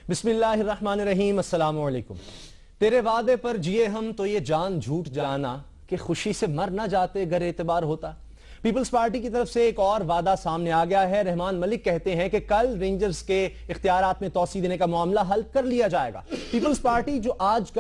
بسم اللہ الرحمن الرحیم، السلام علیکم۔ تیرے وعدے پر جیے ہم تو یہ جان جھوٹ جانا کہ خوشی سے مر نہ جاتے گر اعتبار ہوتا۔ پیپلز پارٹی کی طرف سے ایک اور وعدہ سامنے آ گیا ہے۔ رحمان ملک کہتے ہیں کہ کل رینجرز کے اختیارات میں توسیع دینے کا معاملہ حل کر لیا جائے گا۔ پیپلز پارٹی جو آج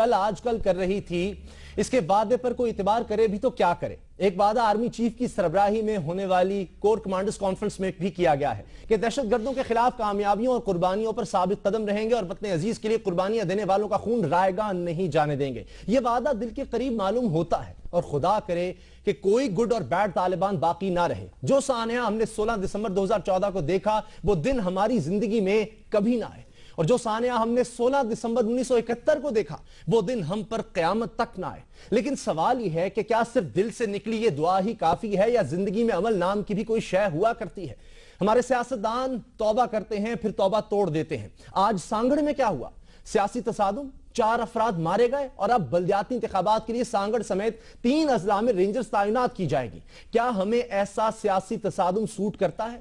کل کر رہی تھی، اس کے وعدے پر کوئی اعتبار کرے بھی تو کیا کرے۔ ایک وعدہ آرمی چیف کی سربراہی میں ہونے والی کور کمانڈرز کانفرنس میں بھی کیا گیا ہے کہ دہشت گردوں کے خلاف کامیابیوں اور قربانیوں پر ثابت قدم رہیں گے اور وطن عزیز کے لیے قربانیاں دینے والوں کا خون رائے گاہ نہیں جانے دیں گے۔ یہ وعدہ دل کے قریب معلوم ہوتا ہے اور خدا کرے کہ کوئی گڈ اور بیڈ طالبان باقی نہ رہے۔ جو سانحہ ہم نے 16 دسمبر 2014 کو دیکھا وہ دن ہماری زندگی میں کبھی نہ آئے، اور جو سانحہ ہم نے 16 دسمبر 1971 کو دیکھا وہ دن ہم پر قیامت تک نہ آئے۔ لیکن سوال یہ ہے کہ کیا صرف دل سے نکلی یہ دعا ہی کافی ہے یا زندگی میں عمل نام کی بھی کوئی شے ہوا کرتی ہے؟ ہمارے سیاستدان توبہ کرتے ہیں پھر توبہ توڑ دیتے ہیں۔ آج سانگڑ میں کیا ہوا؟ سیاسی تصادم، 4 افراد مارے گئے اور اب بلدیاتی انتخابات کے لیے سانگڑ سمیت 3 اضلاع میں رینجرز تعینات کی جائے گی۔ کیا ہمیں ایسا سیاسی تصادم سوٹ کرتا ہے؟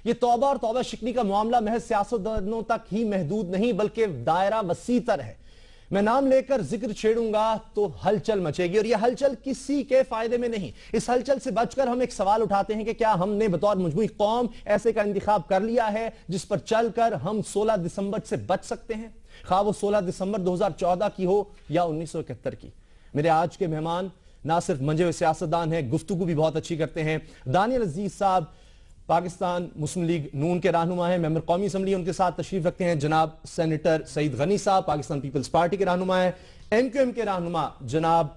یہ توبہ اور توبہ شکنی کا معاملہ محض سیاستدانوں تک ہی محدود نہیں بلکہ دائرہ وسیع تر ہے۔ میں نام لے کر ذکر چھیڑوں گا تو ہلچل مچے گی، اور یہ ہلچل کسی کے فائدے میں نہیں۔ اس ہلچل سے بچ کر ہم ایک سوال اٹھاتے ہیں کہ کیا ہم نے بطور مجموعی قوم ایسے کا انتخاب کر لیا ہے جس پر چل کر ہم 16 دسمبر سے بچ سکتے ہیں، خواہ وہ 16 دسمبر 2014 کی ہو یا 1971 کی۔ میرے آج کے مہمان نہ صرف منجے ہوئے سیاستدان ہیں، گفتگو بھی بہت اچھی کرتے ہیں۔ دانیال عزیز صاحب پاکستان مسلم لیگ نون کے رہنما ہیں، ممبر قومی اسمبلی، ان کے ساتھ تشریف رکھتے ہیں جناب سینیٹر سعید غنی صاحب، پاکستان پیپلز پارٹی کے رہنما ہیں۔ ایم کیو ایم کے رہنما جناب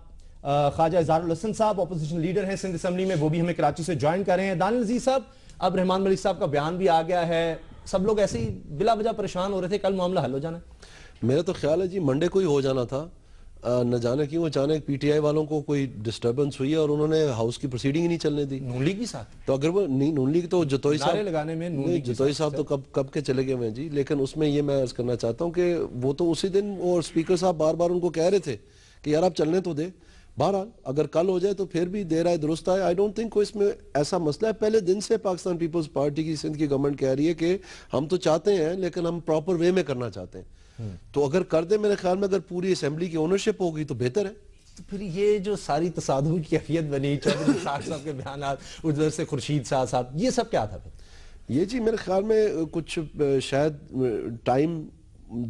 خواجہ اظہار الحسن صاحب اپوزیشن لیڈر ہیں سندھ اسمبلی میں، وہ بھی ہمیں کراچی سے جوائن کر رہے ہیں۔ دانیال عزیز صاحب، اب رحمان ملک صاحب کا بیان بھی آ گیا ہے، سب لوگ ایسے ہی بلا وجہ پریشان ہو رہے تھے، کل معاملہ حل ہو جانا ہے؟ میرا تو خیال ہے جی منڈے کو ہی ہو جانا تھا، نہ جانے کیوں اچانک پی ٹی آئی والوں کو کوئی ڈسٹربنس ہوئی ہے اور انہوں نے ہاؤس کی پروسیڈنگ ہی نہیں چلنے دی۔ نون لیگ بھی ساتھ تو اگر وہ نون لیگ تو جتوئی صاحب تو کب کے چلے گئے ہیں جی، لیکن اس میں یہ میں عرض کرنا چاہتا ہوں کہ وہ تو اسی دن اور اسپیکر صاحب بار بار ان کو کہہ رہے تھے کہ یار آپ چلنے تو دے۔ بہرحال اگر کل ہو جائے تو پھر بھی دیر آئے درست آئے۔ آئی ڈونٹ تھنک کوئی اس میں ایسا مسئلہ ہے۔ پہلے دن سے پاکستان پیپلز پارٹی کی سندھ کی گورنمنٹ کہہ رہی ہے کہ ہم تو چاہتے ہیں لیکن ہم پراپر وے میں کرنا چاہتے ہیں، تو اگر کر دیں میرے خیال میں اگر پوری اسمبلی کی اونرشپ ہوگی تو بہتر ہے۔ تو پھر یہ جو ساری تصادم کی کیفیت بنی، چودھری اسحاق صاحب کے بیانات، ادھر سے خورشید شاہ صاحب، یہ سب کیا تھا پھر؟ یہ جی میرے خیال میں کچھ شاید ٹائم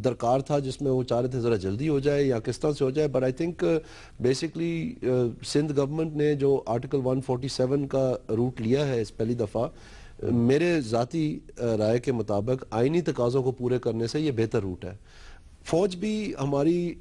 درکار تھا جس میں وہ چاہ رہے تھے ذرا جلدی ہو جائے یا کس طرح سے ہو جائے، but I think basically Sindh government نے جو آرٹیکل 147 کا روٹ لیا ہے اس پہلی دفعہ، میرے ذاتی رائے کے مطابق آئینی تقاضوں کو پورے کرنے سے یہ بہتر روٹ ہے۔ فوج بھی ہماری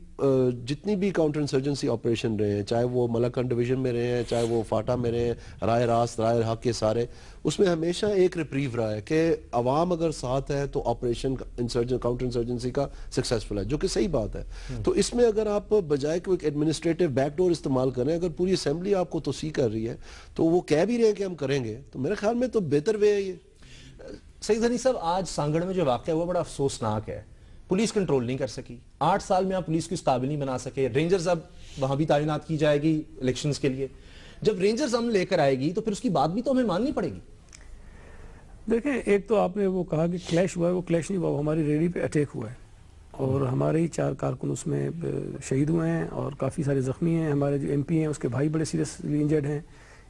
جتنی بھی کاؤنٹر انسرجنسی آپریشن رہے ہیں، چاہے وہ ملاکنڈ ڈویژن میں رہے ہیں، چاہے وہ فاٹا میں رہے ہیں، رائے راست، رائے حق کے سارے، اس میں ہمیشہ ایک ریپریو رہا ہے کہ عوام اگر ساتھ ہے تو آپریشن کاؤنٹر انسرجنسی کا سکسیسفل ہے، جو کہ صحیح بات ہے۔ تو اس میں اگر آپ بجائے کہ ایک ایڈمنسٹریٹو بیک ڈور استعمال کریں، اگر پوری اسمبلی آپ کو توسیع کر رہی ہے تو وہ کہہ بھی رہے ہیں کہ ہم کریں گے، تو میرے خیال میں تو بہتر وے ہے یہ۔ سعید غنی صاحب، آج سانگڑ میں جو واقعہ ہے وہ بڑا افسوسناک ہے۔ پولیس کنٹرول نہیں کر سکی، 8 سال میں آپ پولیس کو اس قابل نہیں بنا سکے۔ رینجرز اب وہاں بھی تعینات کی جائے گی الیکشنز کے لیے، جب رینجرز ہم لے کر آئے گی تو پھر اس کی بات بھی تو ہمیں ماننی پڑے گی۔ دیکھیں، ایک تو آپ نے وہ کہا کہ کلیش ہوا ہے، وہ کلیش نہیں ہوا، ہماری ریلی پہ اٹیک ہوا ہے اور ہمارے ہی 4 کارکن اس میں شہید ہوئے ہیں اور کافی سارے زخمی ہیں۔ ہمارے جو ایم پی ہیں اس کے بھائی بڑے سیریسلی انجرڈ ہیں۔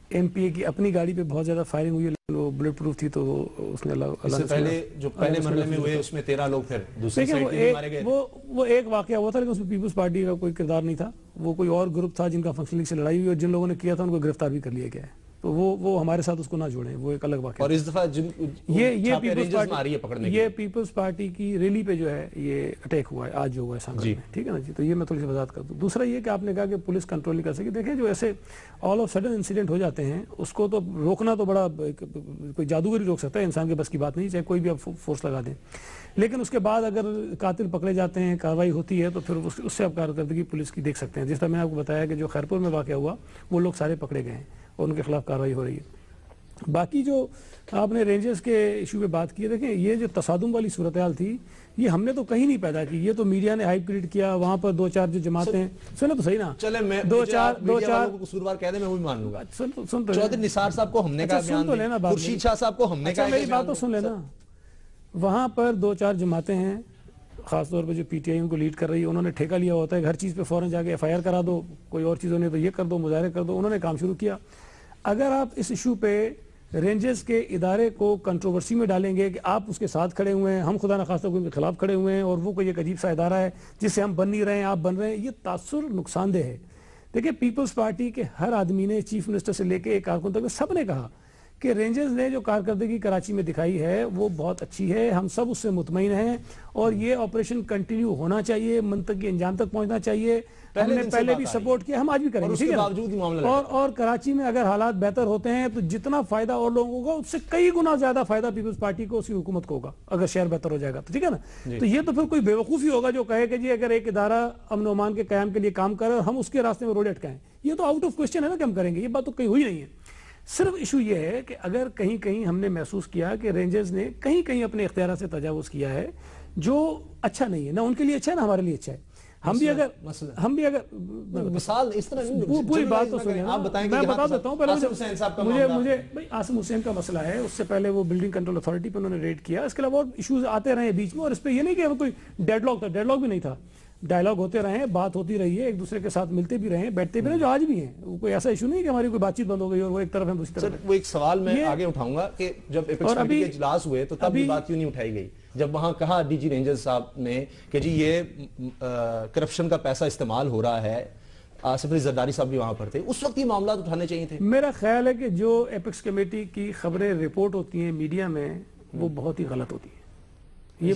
ایم پی اے کی اپنی گاڑی پہ بہت زیادہ فائرنگ ہوئی ہے، لیکن وہ بلٹ پروف تھی تو اس نے اس سے پہلے جو پہلے مرحلے میں ہوئے اس میں 13 لوگ پھر دوسری سائیڈ پہ مارے گئے۔ وہ ایک واقعہ ہوا تھا لیکن اس میں پیپلز پارٹی کا کوئی کردار نہیں تھا، وہ کوئی اور گروپ تھا جن کا فنکشن لیگ سے لڑائی ہوئی اور جن لوگوں نے کیا تھا ان کو گرفتار بھی کر لیا گیا ہے، تو وہ ہمارے ساتھ اس کو نہ جوڑیں، وہ ایک الگ واقعہ۔ اور اس دفعہ یہ پیپلز پارٹی کی ریلی پہ جو ہے یہ اٹیک ہوا ہے آج جو ہوا ہے سانگڑ میں، ٹھیک ہے نا جی۔ تو یہ میں تھوڑی سی وضاحت کر دوں۔ دوسرا یہ کہ آپ نے کہا کہ پولیس کنٹرول نہیں کر سکی، دیکھیں جو ایسے آل آف سڈن انسیڈنٹ ہو جاتے ہیں اس کو تو روکنا تو بڑا کوئی جادوگری روک سکتا ہے، انسان کے بس کی بات نہیں، چاہے کوئی بھی آپ فورس لگا دیں، لیکن اس کے بعد اگر قاتل پکڑے جاتے ہیں، کارروائی ہوتی ہے تو پھر اس سے آپ کارکردگی پولیس کی دیکھ سکتے ہیں۔ جس طرح میں نے آپ کو بتایا کہ جو خیرپور میں واقعہ ہوا وہ لوگ سارے پکڑے گئے ہیں اور ان کے خلاف کارروائی ہو رہی ہے۔ باقی جو آپ نے رینجرز کے ایشو پہ بات کی، دیکھیں یہ جو تصادم والی صورتحال تھی یہ ہم نے تو کہیں نہیں پیدا کی، یہ تو میڈیا نے ہائپ کریٹ کیا، وہاں پر 2-4 جو جماعتیں سنیں تو صحیح نا، چلے میں 2-4 کو قصوروار کہہ دیں میں وہ بھی مان لوں گا۔ چودھری نثار صاحب کو ہم نے کہا بیان دیں، خورشید شاہ صاحب کو ہم نے کہا، میری بات تو سن لینا، وہاں پر 2-4 جماعتیں ہیں خاص طور پہ جو پی ٹی آئی ان کو لیڈ کر رہی ہے انہوں نے ٹھیکہ لیا ہوتا ہے کہ ہر چیز پہ فوراً جا کے ایف آئی آر کرا دو, کوئی اور چیز ہونے تو یہ کر دو, مظاہرے کر دو. انہوں نے کام شروع کیا. اگر آپ اس ایشو پہ رینجرز کے ادارے کو کنٹروورسی میں ڈالیں گے کہ آپ اس کے ساتھ کھڑے ہوئے ہیں, ہم خدا نخواستہ ان کے خلاف کھڑے ہوئے ہیں اور وہ کوئی ایک عجیب سا ادارہ ہے جس سے ہم بن نہیں رہے ہیں آپ بن رہے ہیں, یہ تاثر نقصان دہ ہے. دیکھیں پیپلز پارٹی کے ہر آدمی نے, چیف منسٹر سے لے کے ایک کارکن تک, سب نے کہا کہ رینجرز نے جو کارکردگی کراچی میں دکھائی ہے وہ بہت اچھی ہے, ہم سب اس سے مطمئن ہیں اور یہ آپریشن کنٹینیو ہونا چاہیے, منطقی انجام تک پہنچنا چاہیے. ہم نے پہلے بھی سپورٹ کیا, ہم آج بھی کریں گے. اور کراچی میں اگر حالات بہتر ہوتے ہیں تو جتنا فائدہ اور لوگوں کو ہوگا اس سے کئی گنا زیادہ فائدہ پیپلز پارٹی کو, اس کی حکومت کو ہوگا اگر شہر بہتر ہو جائے گا تو. ٹھیک ہے نا. تو یہ تو پھر کوئی بیوقوفی ہوگا جو کہے کہ جی اگر ایک ادارہ امن و امان کے قیام کے لیے کام کرے اور ہم اس کے راستے میں روڈ اٹکائیں, یہ تو آؤٹ آف کوسچن ہے نا کہ ہم کریں گے. یہ بات تو کہیں ہوئی نہیں ہے. صرف ایشو یہ ہے کہ اگر کہیں کہیں ہم نے محسوس کیا کہ رینجرز نے کہیں کہیں اپنے اختیارات سے تجاوز کیا ہے جو اچھا نہیں ہے, نہ ان کے لیے اچھا ہے نہ ہمارے لیے اچھا ہے. ہم بھی اگر مثال اس طرح پوری بات تو سنیں, آپ بتائیں. میں بتا دیتا ہوں. پہلے مجھے عاصم حسین کا مسئلہ ہے, اس سے پہلے وہ بلڈنگ کنٹرول اتھارٹی پہ انہوں نے ریڈ کیا, اس کے علاوہ اور ایشوز آتے رہے بیچ میں, اور اس پہ یہ نہیں کہ کوئی ڈیڈ لاک تھا, ڈیڈ لاک بھی نہیں تھا, ڈائلاگ ہوتے رہے ہیں, بات ہوتی رہی ہے, ایک دوسرے کے ساتھ ملتے بھی رہے ہیں, بیٹھتے بھی رہے, جو آج بھی ہیں. کوئی ایسا ایشو نہیں کہ ہماری کوئی بات چیت بند ہو گئی اور وہ ایک طرف ہے دوسری طرف. وہ ایک سوال میں آگے اٹھاؤں گا کہ جب ایپیکس کمیٹی کے اجلاس ہوئے تو تب یہ بات کیوں نہیں اٹھائی گئی, جب وہاں کہا ڈی جی رینجرز صاحب نے کہ جی یہ کرپشن کا پیسہ استعمال ہو رہا ہے. آصف علی زرداری صاحب بھی وہاں پر تھے, اس وقت یہ معاملات اٹھانے چاہیے تھے. میرا خیال ہے کہ جو ایپیکس کمیٹی کی خبریں رپورٹ ہوتی ہیں میڈیا میں وہ بہت ہی غلط ہوتی ہیں. یہ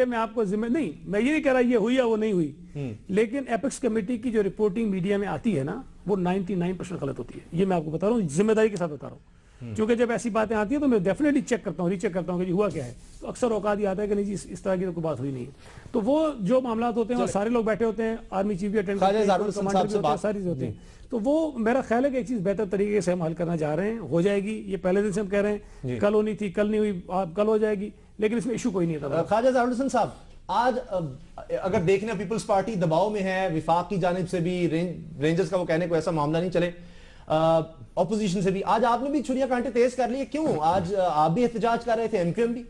میں آپ کو ذمہ نہیں, میں یہ نہیں کہہ رہا یہ ہوئی یا وہ نہیں ہوئی, لیکن ایپیکس کمیٹی کی جو رپورٹنگ میڈیا میں آتی ہے نا وہ 99% غلط ہوتی ہے. یہ میں آپ کو بتا رہا ہوں, ذمہ داری کے ساتھ بتا رہا ہوں, کیونکہ جب ایسی باتیں آتی ہیں تو میں ڈیفینیٹلی چیک کرتا ہوں, ری چیک کرتا ہوں کہ جی ہوا کیا ہے. تو اکثر اوقات یہ آتا ہے کہ نہیں جی اس طرح کی تو کوئی بات ہوئی نہیں. تو وہ جو معاملات ہوتے ہیں وہ سارے لوگ بیٹھے ہوتے ہیں, آرمی چیف بھی اٹینڈ کرتے ہیں, کمانڈر بھی ہوتے ہیں, ساری چیز ہوتی ہیں. تو وہ میرا خیال ہے کہ ایک چیز بہتر طریقے سے ہم حل کرنا چاہ رہے ہیں, ہو جائے گی. یہ پہلے دن سے ہم کہہ رہے ہیں, کل ہونی تھی, کل نہیں ہوئی, کل ہو جائے گی, لیکن اس میں ایشو کوئی نہیں تھا. خواجہ ظاہر الحسن صاحب, آج اگر دیکھنا پیپلز پارٹی دباؤ میں ہے, وفاق کی جانب سے بھی, رینجرز کا وہ کہنے کو ایسا معاملہ نہیں چلے, اپوزیشن سے بھی, آج آپ نے بھی چھڑیاں کانٹے تیز کر لیے, کیوں آج آپ بھی احتجاج کر رہے تھے, ایم کیو ایم بھی؟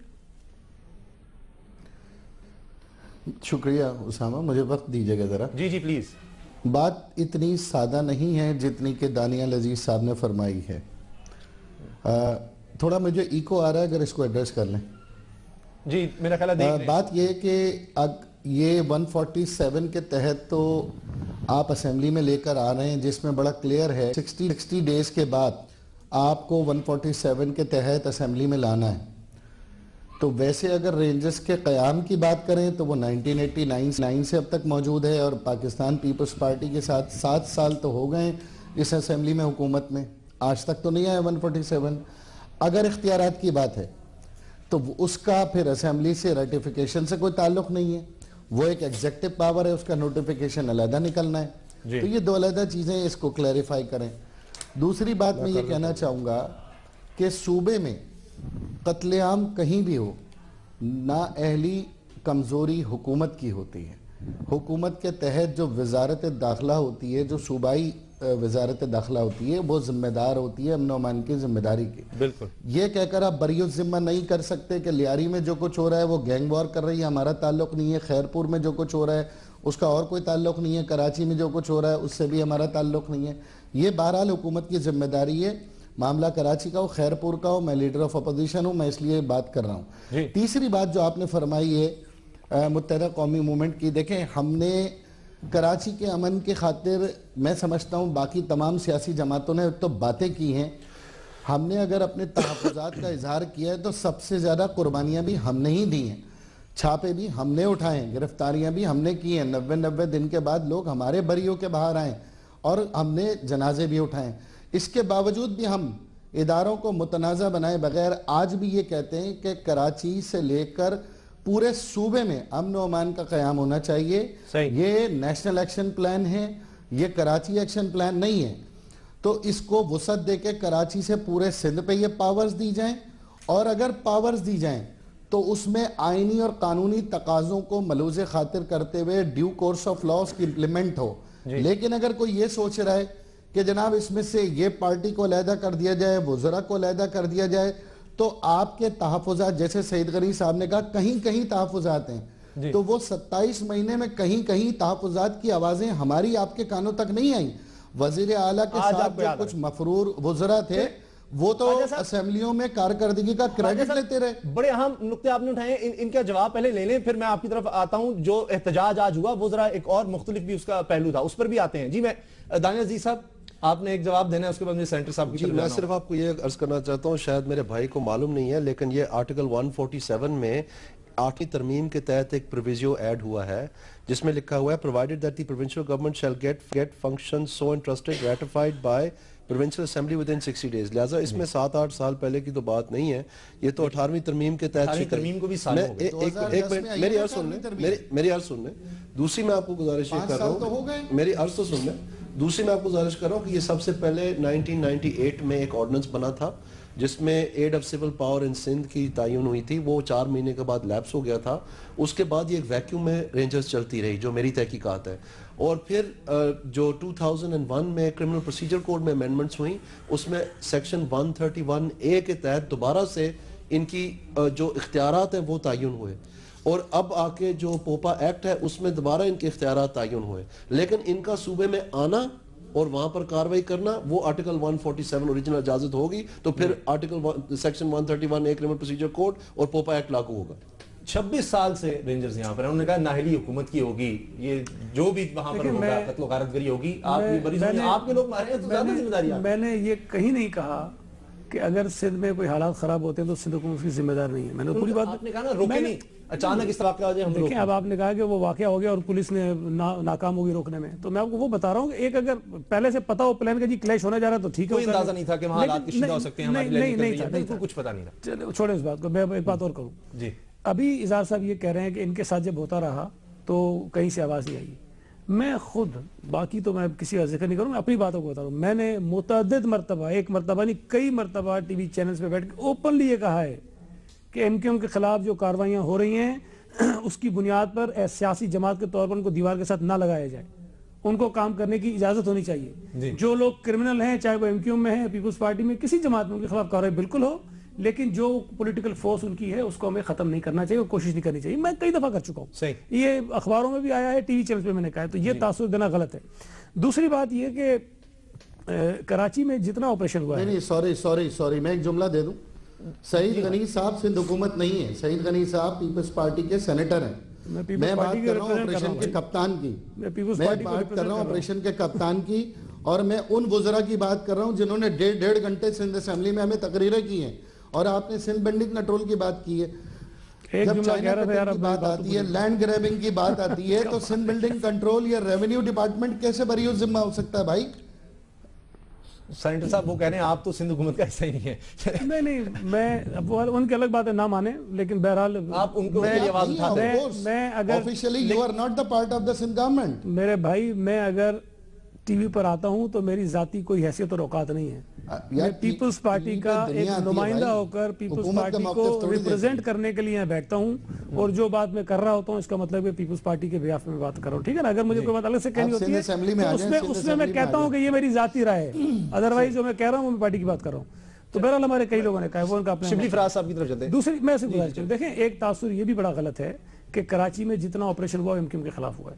شکریہ اسامہ, مجھے وقت دیجئے گا ذرا. جی پلیز. بات اتنی سادہ نہیں ہے جتنی کہ دانیال عزیز صاحب نے فرمائی ہے. تھوڑا مجھے ایکو آ رہا ہے, اگر اس کو ایڈریس کر لیں. جی میرا خیال ہے بات یہ کہ یہ 147 کے تحت تو آپ اسمبلی میں لے کر آ رہے ہیں, جس میں بڑا کلیئر ہے 60 ڈیز کے بعد آپ کو 147 کے تحت اسمبلی میں لانا ہے. تو ویسے اگر رینجرز کے قیام کی بات کریں تو وہ 1989 سے اب تک موجود ہے, اور پاکستان پیپلز پارٹی کے ساتھ 7 سال تو ہو گئے اس اسمبلی میں حکومت میں, آج تک تو نہیں آیا 147. اگر اختیارات کی بات ہے تو اس کا پھر اسمبلی سے ریٹیفیکیشن سے کوئی تعلق نہیں ہے, وہ ایک ایگزیکٹو پاور ہے, اس کا نوٹیفیکیشن علیحدہ نکلنا ہے. تو یہ 2 علیحدہ چیزیں, اس کو کلیریفائی کریں. دوسری بات میں یہ کہنا چاہوں گا کہ صوبے میں قتل عام کہیں بھی ہو, نااہلی کمزوری حکومت کی ہوتی ہے. حکومت کے تحت جو وزارت داخلہ ہوتی ہے, جو صوبائی وزارت داخلہ ہوتی ہے, وہ ذمہ دار ہوتی ہے امن و امان کی ذمہ داری کی. بالکل. یہ کہہ کر آپ بری الذمہ نہیں کر سکتے کہ لیاری میں جو کچھ ہو رہا ہے وہ گینگ وار کر رہی ہے, ہمارا تعلق نہیں ہے. خیرپور میں جو کچھ ہو رہا ہے اس کا اور کوئی تعلق نہیں ہے. کراچی میں جو کچھ ہو رہا ہے اس سے بھی ہمارا تعلق نہیں ہے. یہ بہرحال حکومت کی ذمہ داری ہے. معاملہ کراچی کا ہو, خیرپور کا ہو, میں لیڈر آف اپوزیشن ہوں, میں اس لیے بات کر رہا ہوں. تیسری بات جو آپ نے فرمائی ہے متحدہ قومی موومنٹ کی, دیکھیں ہم نے کراچی کے امن کی خاطر, میں سمجھتا ہوں باقی تمام سیاسی جماعتوں نے تو باتیں کی ہیں, ہم نے اگر اپنے تحفظات کا اظہار کیا ہے تو سب سے زیادہ قربانیاں بھی ہم نے ہی دی ہیں, چھاپے بھی ہم نے اٹھائے ہیں, گرفتاریاں بھی ہم نے کی ہیں. 90 دن کے بعد لوگ ہمارے بری ہو کے باہر آئیں اور ہم نے جنازے بھی اٹھائے. اس کے باوجود بھی ہم اداروں کو متنازع بنائے بغیر آج بھی یہ کہتے ہیں کہ کراچی سے لے کر پورے صوبے میں امن و امان کا قیام ہونا چاہیے. یہ نیشنل ایکشن پلان ہے, یہ کراچی ایکشن پلان نہیں ہے. تو اس کو وسعت دے کے کراچی سے پورے سندھ پہ یہ پاورز دی جائیں, اور اگر پاورز دی جائیں تو اس میں آئینی اور قانونی تقاضوں کو ملوز خاطر کرتے ہوئے ڈیو کورس آف لاس کی امپلیمنٹ ہو. لیکن اگر کوئی یہ سوچ رہا ہے کہ جناب اس میں سے یہ پارٹی کو علیحدہ کر دیا جائے, وزراء کو علیحدہ کر دیا جائے, تو آپ کے تحفظات, جیسے سعید غنی صاحب نے کہا کہیں کہیں تحفظات ہیں, تو وہ 27 مہینے میں کہیں کہیں تحفظات کی آوازیں ہماری آپ کے کانوں تک نہیں آئیں. وزیر اعلیٰ کے ساتھ جو کچھ مفرور وزراء تھے وہ تو اسمبلیوں میں کارکردگی کا کریڈٹ لیتے رہے. بڑے اہم نقطے آپ نے اٹھائے ہیں, ان کا جواب پہلے لے لیں, پھر میں آپ کی طرف آتا ہوں. جو احتجاج آج ہوا وہ ذرا ایک اور مختلف بھی اس کا پہلو تھا, اس پر بھی آتے ہیں. جی میں دانیہ عزیز صاحب آپ نے ایک جواب دینا ہے, اس کے بعد مجھے سینٹر صاحب کی طرف میں صرف آپ کو یہ عرض کرنا چاہتا ہوں, شاید میرے بھائی کو معلوم نہیں ہے, لیکن یہ آرٹیکل 147 میں 8ویں ترمیم کے تحت ایک پروویزیو ایڈ ہوا ہے جس میں لکھا ہوا ہے provided that the provincial government shall get functions so entrusted ratified by provincial assembly within 60 days. لہٰذا اس میں 7-8 سال پہلے کی تو بات نہیں ہے, یہ تو 18ویں ترمیم کے تحت ترمیم کو بھی سال ہو گئے. میری عرض سن لیں, دوسری میں آپ کو گزارش یہ کر رہا ہوں, میری عرض تو سن لیں, دوسری میں آپ کو گزارش کر رہا ہوں کہ یہ سب سے پہلے 1998 میں ایک آرڈننس بنا تھا جس میں ایڈ آف سول پاور ان سندھ کی تعین ہوئی تھی, وہ 4 مہینے کے بعد لیپس ہو گیا تھا. اس کے بعد یہ ایک ویکیوم میں رینجرز چلتی رہی جو میری تحقیقات ہے, اور پھر جو 2001 میں کرمنل پروسیجر کوڈ میں امینڈمنٹس ہوئیں اس میں سیکشن 131A کے تحت دوبارہ سے ان کی جو اختیارات ہیں وہ تعین ہوئے, اور اب آ کے جو پوپا ایکٹ ہے اس میں دوبارہ ان کے اختیارات تعین ہوئے, لیکن ان کا صوبے میں آنا اور وہاں پر کاروائی کرنا وہ آرٹیکل 147 اوریجنل اجازت ہوگی, تو پھر article section 131A criminal procedure code اور پوپا ایکٹ لاگو ہوگا. 26 سال سے رینجرز یہاں پر ہیں, انہوں نے کہا نااہلی حکومت کی ہوگی, یہ جو بھی وہاں پر ہوگا قتل و غارت گری ہوگی, آپ کے لوگ مارے ہیں تو زیادہ ذمہ داری. میں نے یہ کہیں نہیں کہا کہ اگر سندھ میں کوئی حالات خراب ہوتے ہیں تو سندھ حکومت کی ذمہ دار نہیں ہے. میں نے پوری بات آپ نے کہا نا روکے نہیں, اچانک اس واقعہ ہو جائے ہم لوگ. دیکھیں اب آپ نے کہا کہ وہ واقعہ ہو گیا اور پولیس نے ناکام ہوگی روکنے میں, تو میں آپ کو وہ بتا رہا ہوں کہ ایک اگر پہلے سے پتا ہو پلان کا جی کلیش ہونے جا رہا ہے تو ٹھیک ہے, کوئی اندازہ نہیں تھا کہ وہاں حالات کشیدہ ہو سکتے ہیں, نہیں کچھ پتا نہیں تھا. چلو چھوڑیں اس بات کو, میں ایک بات اور کروں. جی ابھی اظہار صاحب یہ کہہ رہے ہیں کہ ان کے ساتھ جب ہوتا رہا تو کہیں سے آواز نہیں آئی. میں خود, باقی تو میں کسی کا ذکر نہیں کروں, میں اپنی باتوں کو بتا رہا ہوں. میں نے متعدد مرتبہ, ایک مرتبہ نہیں کئی مرتبہ ٹی وی چینلز پہ بیٹھ کے اوپنلی یہ کہا ہے کہ ایم کیو ایم کے خلاف جو کاروائیاں ہو رہی ہیں اس کی بنیاد پر سیاسی جماعت کے طور پر ان کو دیوار کے ساتھ نہ لگایا جائے, ان کو کام کرنے کی اجازت ہونی چاہیے. جو لوگ کرمنل ہیں چاہے وہ ایم کیو ایم میں ہیں, پیپلز پارٹی میں, کسی جماعت میں, ان کے خلاف کارروائی بالکل ہو, لیکن جو پولیٹیکل فورس ان کی ہے اس کو ہمیں ختم نہیں کرنا چاہیے اور کوشش نہیں کرنی چاہیے. میں کئی دفعہ کر چکا ہوں, یہ اخباروں میں بھی آیا ہے, ٹی وی چینل پہ میں نے کہا ہے, تو یہ تاثر دینا غلط ہے. دوسری بات یہ کہ کراچی میں جتنا آپریشن ہوا ہے, سوری میں ایک جملہ دے دوں. سعید غنی صاحب سندھ حکومت نہیں ہے, سعید غنی صاحب پیپلز پارٹی کے سینیٹر ہیں. میں بات کر رہا ہوں آپریشن کے کپتان کی, میں بات کر رہا ہوں آپریشن کے کپتان کی, اور میں ان وزراء کی بات کر رہا ہوں جنہوں نے 1.5 گھنٹے سندھ اسمبلی میں ہمیں تقریریں کی ہیں. اور آپ نے سندھ بینڈنگ کنٹرول کی بات کی ہے, جب چائنا کٹنگ کی بات آتی ہے, لینڈ گریبنگ کی بات آتی ہے, تو سندھ بلڈنگ کنٹرول یا ریونیو ڈپارٹمنٹ کیسے بری ذمہ ہو سکتا ہے بھائی؟ سینیٹر صاحب وہ کہہ رہے ہیں آپ تو سندھ حکومت کا حصہ ہی نہیں ہے. نہیں, میں ان کی الگ بات ہے, نہ مانے, لیکن بہرحال آپ ان کو یہ آواز اٹھاتے ہیں. میں اگر officially you are not the part of the Sindh government. میرے بھائی, میں اگر ٹی وی پر آتا ہوں تو میری ذاتی کوئی حیثیت اور اوقات نہیں ہے. میں پیپلز پارٹی کا ایک نمائندہ ہو کر پیپلز پارٹی کو ریپرزینٹ کرنے کے لیے بیٹھتا ہوں, اور جو بات میں کر رہا ہوتا ہوں اس کا مطلب ہے پیپلز پارٹی کے بیاف میں بات کر رہا ہوں. ٹھیک ہے نا, اگر مجھے کوئی بات الگ سے کہنی ہوتی ہے تو اس میں میں کہتا ہوں کہ یہ میری ذاتی رائے ہے, ادروائز جو میں کہہ رہا ہوں میں پارٹی کی بات کر رہا ہوں. تو بہرحال ہمارے کئی لوگوں نے کہا وہ ان کا اپنا. شبلی فراز صاحب کی طرف چلتے ہیں. دوسری میں سے گزارش کروں, دیکھیں ایک تاثر یہ بھی بڑا غلط ہے کہ کراچی میں جتنا آپریشن ہوا ایم کیو ایم کے خلاف ہوا ہے.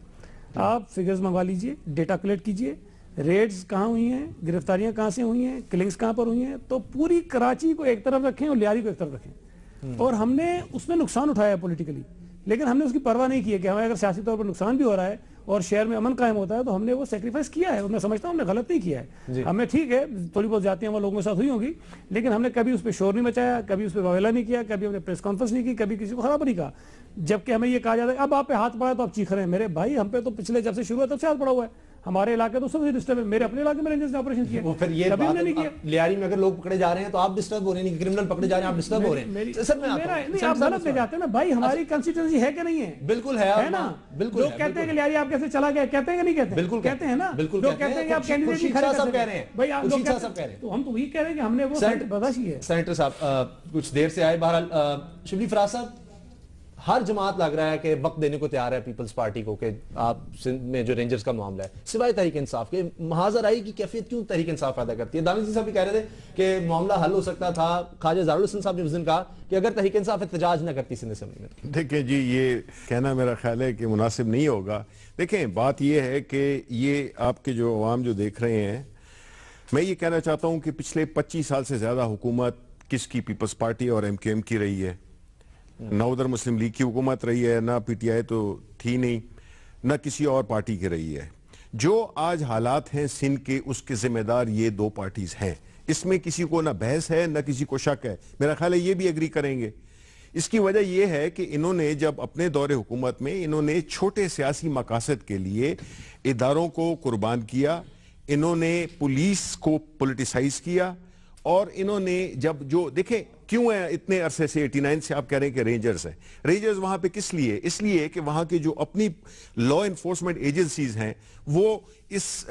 آپ فگرز منگوا لیجئے, ڈیٹا کلیکٹ کیجئے, ریڈز کہاں ہوئی ہیں, گرفتاریاں کہاں سے ہوئی ہیں, کلنگز کہاں پر ہوئی ہیں, تو پوری کراچی کو ایک طرف رکھیں اور لیاری کو ایک طرف رکھیں. اور ہم نے اس میں نقصان اٹھایا پولیٹیکلی, لیکن ہم نے اس کی پرواہ نہیں کی ہے کہ ہمیں اگر سیاسی طور پر نقصان بھی ہو رہا ہے اور شہر میں امن قائم ہوتا ہے تو ہم نے وہ سیکریفائس کیا ہے, اور میں سمجھتا ہوں ہم نے غلط نہیں کیا ہے. ہمیں ٹھیک ہے تھوڑی بہت زیادتیاں وہ لوگوں کے ساتھ ہوئی ہوں گی, لیکن ہم نے کبھی اس پہ شور نہیں مچایا, کبھی اس پہ واویلا نہیں کیا, کبھی ہم نے پریس کانفرنس نہیں کی, کبھی کسی کو خراب نہیں کہا. جبکہ ہمیں یہ کہا جاتا ہے اب آپ پہ ہاتھ پڑا تو آپ چیخ رہے ہیں. میرے بھائی, ہم پہ تو پچھلے جب سے شروع ہے تب سے ہاتھ پڑا ہوا ہے. ہمارے علاقے تو سب سے ڈسٹرب ہے, میرے اپنے علاقے میں رینجرز نے آپریشن کیا. وہ پھر یہ بات لیاری میں اگر لوگ پکڑے جا رہے ہیں تو آپ ڈسٹرب ہو رہے ہیں, کرمنل پکڑے جا رہے ہیں آپ ڈسٹرب ہو رہے ہیں. سر میں آپ غلط لے جاتے ہیں نا بھائی, ہماری کنسٹیٹوئنسی ہے کہ نہیں ہے؟ بالکل ہے نا. بالکل لوگ کہتے ہیں کہ لیاری آپ کیسے چلا گیا, کہتے ہیں کہ نہیں کہتے؟ بالکل کہتے ہیں نا. بالکل لوگ کہتے ہیں کہ آپ کینڈیڈیٹ نہیں کھڑے صاحب کہہ رہے ہیں بھائی, آپ لوگ صاحب کہہ رہے ہیں, تو ہم تو وہی کہہ رہے ہیں کہ ہم نے وہ برداشت کی ہے. سینیٹر صاحب کچھ دیر سے آئے, بہرحال شبلی فراز صاحب ہر جماعت لگ رہا ہے کہ وقت دینے کو تیار ہے پیپلز پارٹی کو کہ آپ سندھ میں جو رینجرز کا معاملہ ہے سوائے تحریک انصاف کے محاذ رائی کی کیفیت کیوں تحریک انصاف پیدا کرتی ہے؟ دانش جی صاحب بھی کہہ رہے تھے کہ معاملہ حل ہو سکتا تھا، خواجہ زہرالحسن الحسن صاحب نے اس دن کہا کہ اگر تحریک انصاف احتجاج نہ کرتی سندھ اسمبلی میں۔ دیکھیں جی یہ کہنا میرا خیال ہے کہ مناسب نہیں ہوگا۔ دیکھیں بات یہ ہے کہ یہ آپ کے جو عوام جو دیکھ رہے ہیں، میں یہ کہنا چاہتا ہوں کہ پچھلے 25 سال سے زیادہ حکومت کس کی؟ پیپلز پارٹی اور ایم کیو ایم کی رہی ہے، نہ ادھر مسلم لیگ کی حکومت رہی ہے، نہ پی ٹی آئی تو تھی نہیں، نہ کسی اور پارٹی کی رہی ہے۔ جو آج حالات ہیں سندھ کے اس کے ذمہ دار یہ دو پارٹیز ہیں، اس میں کسی کو نہ بحث ہے نہ کسی کو شک ہے، میرا خیال ہے یہ بھی ایگری کریں گے۔ اس کی وجہ یہ ہے کہ انہوں نے جب اپنے دور حکومت میں انہوں نے چھوٹے سیاسی مقاصد کے لیے اداروں کو قربان کیا، انہوں نے پولیس کو پولیٹیسائز کیا، اور انہوں نے جب جو دیکھیں کیوں ہے اتنے عرصے سے 89 سے آپ کہہ رہے ہیں کہ رینجرز ہیں، رینجرز وہاں پہ کس لیے؟ اس لیے کہ وہاں کے جو اپنی لا انفورسمنٹ ایجنسیز ہیں وہ اس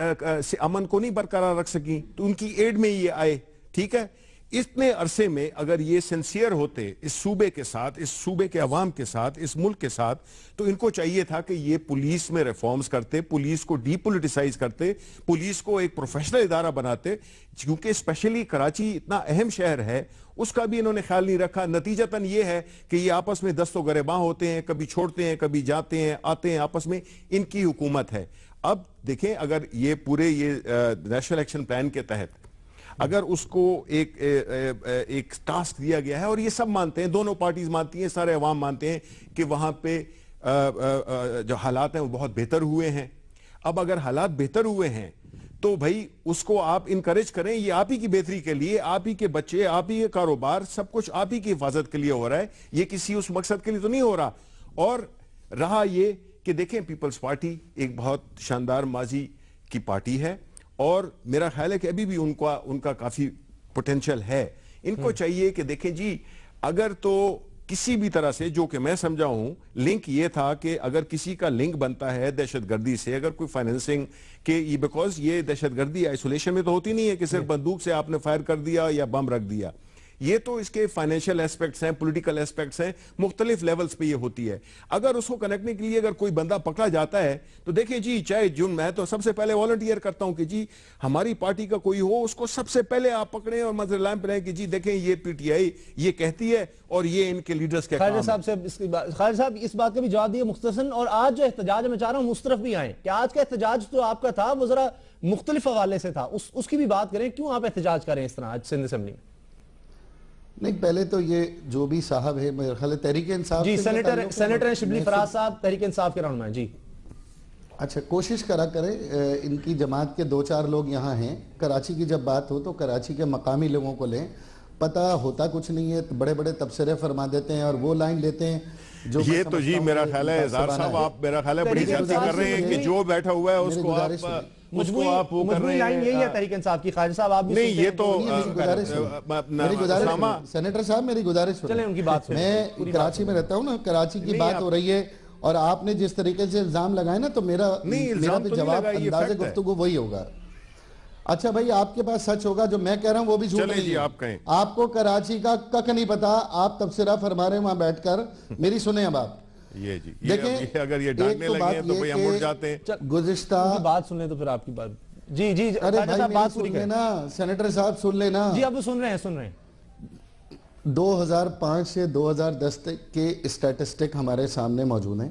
امن کو نہیں برقرار رکھ سکیں، تو ان کی ایڈ میں یہ آئے، ٹھیک ہے۔ اتنے عرصے میں اگر یہ سنسیئر ہوتے اس صوبے کے ساتھ، اس صوبے کے عوام کے ساتھ، اس ملک کے ساتھ، تو ان کو چاہیے تھا کہ یہ پولیس میں ریفارمز کرتے، پولیس کو ڈی پولیٹیسائز کرتے، پولیس کو ایک پروفیشنل ادارہ بناتے، کیونکہ اسپیشلی کراچی اتنا اہم شہر ہے، اس کا بھی انہوں نے خیال نہیں رکھا۔ نتیجتاً یہ ہے کہ یہ آپس میں دست و گریباں ہوتے ہیں، کبھی چھوڑتے ہیں، کبھی جاتے ہیں، آتے ہیں، آپس میں ان کی حکومت ہے۔ اب دیکھیں اگر یہ پورے یہ نیشنل ایکشن پلان کے تحت اگر اس کو ایک ٹاسک دیا گیا ہے، اور یہ سب مانتے ہیں، دونوں پارٹیز مانتی ہیں، سارے عوام مانتے ہیں کہ وہاں پہ جو حالات ہیں وہ بہت بہتر ہوئے ہیں۔ اب اگر حالات بہتر ہوئے ہیں تو بھائی اس کو آپ انکریج کریں، یہ آپ ہی کی بہتری کے لیے، آپ ہی کے بچے، آپ ہی کے کاروبار، سب کچھ آپ ہی کی حفاظت کے لیے ہو رہا ہے، یہ کسی اس مقصد کے لیے تو نہیں ہو رہا۔ اور رہا یہ کہ دیکھیں پیپلز پارٹی ایک بہت شاندار ماضی کی پارٹی ہے، اور میرا خیال ہے کہ ابھی بھی ان کا کافی پوٹینشل ہے۔ ان کو چاہیے کہ دیکھیں جی اگر تو کسی بھی طرح سے، جو کہ میں سمجھا ہوں لنک یہ تھا کہ اگر کسی کا لنک بنتا ہے دہشت گردی سے، اگر کوئی فائننسنگ کہ یہ بیکاز یہ دہشت گردی آئسولیشن میں تو ہوتی نہیں ہے کہ صرف بندوق سے آپ نے فائر کر دیا یا بم رکھ دیا، یہ تو اس کے فائنینشیل ایسپیکٹس ہیں، پولیٹیکل ایسپیکٹس ہیں، مختلف لیولز پہ یہ ہوتی ہے۔ اگر اس کو کنیکٹنے کے لیے اگر کوئی بندہ پکڑا جاتا ہے تو دیکھیں جی چاہے میں تو سب سے پہلے والنٹیئر کرتا ہوں کہ جی ہماری پارٹی کا کوئی ہو، اس کو سب سے پہلے آپ پکڑیں اور منظر عام پہ رہیں کہ جی دیکھیں یہ پی ٹی آئی یہ کہتی ہے اور یہ ان کے لیڈرز کے کام ہے۔ خالد صاحب اس بات کا بھی جواب دیے مختصراً، اور آج جو احتجاج ہے میں چاہ رہا ہوں اس طرف بھی آئیں کہ آج کا احتجاج تو آپ کا تھا وہ ذرا مختلف حوالے سے تھا، اس کی بھی بات کریں، کیوں آپ احتجاج کریں اس طرح آج سندھ اسمبلی میں؟ نہیں پہلے تو یہ جو بھی صاحب ہے میرے خیال ہے تحریک انصاف جی سینیٹر شبلی فراز صاحب تحریک انصاف کے رہنما ہیں جی۔ اچھا کوشش کرا کریں، ان کی جماعت کے 2-4 لوگ یہاں ہیں، کراچی کی جب بات ہو تو کراچی کے مقامی لوگوں کو لیں، پتہ ہوتا کچھ نہیں ہے، بڑے بڑے تبصرے فرما دیتے ہیں اور وہ لائن لیتے ہیں جو یہ تو جی میرا خیال ہے اظہار صاحب آپ میرا خیال ہے بڑی زیادتی کر رہے ہیں کہ جو بیٹھا ہوا ہے اس کو آپ وہ کر رہے ہیں۔ لائن یہی ہے تحریک انصاف کی، خالد صاحب آپ بھی نہیں یہ تو میری گزارش سینیٹر صاحب میری گزارش چلیں ان کی بات میں کراچی میں رہتا ہوں نا، کراچی کی بات ہو رہی ہے اور آپ نے جس طریقے سے الزام لگائے نا تو میرا بھی جواب انداز گفتگو وہی ہوگا۔ اچھا بھائی آپ کے پاس سچ ہوگا، جو میں کہہ رہا ہوں وہ بھی جھوٹ نہیں ہے، آپ کو کراچی کا کک نہیں پتا، آپ تبصرہ فرما رہے ہیں وہاں بیٹھ کر، میری سنیں اب آپ دیکھیں اگر یہ ڈانٹنے لگے ہیں تو بھئی ہم اٹھ جاتے ہیں۔ گزشتہ بات سن لیں تو پھر آپ کی بات جی ارے بھائی میری سن لینا، سینیٹر صاحب سن لینا جی، اب سن رہے ہیں 2005 سے 2010 تک کے اسٹیٹسٹک ہمارے سامنے موجود ہیں،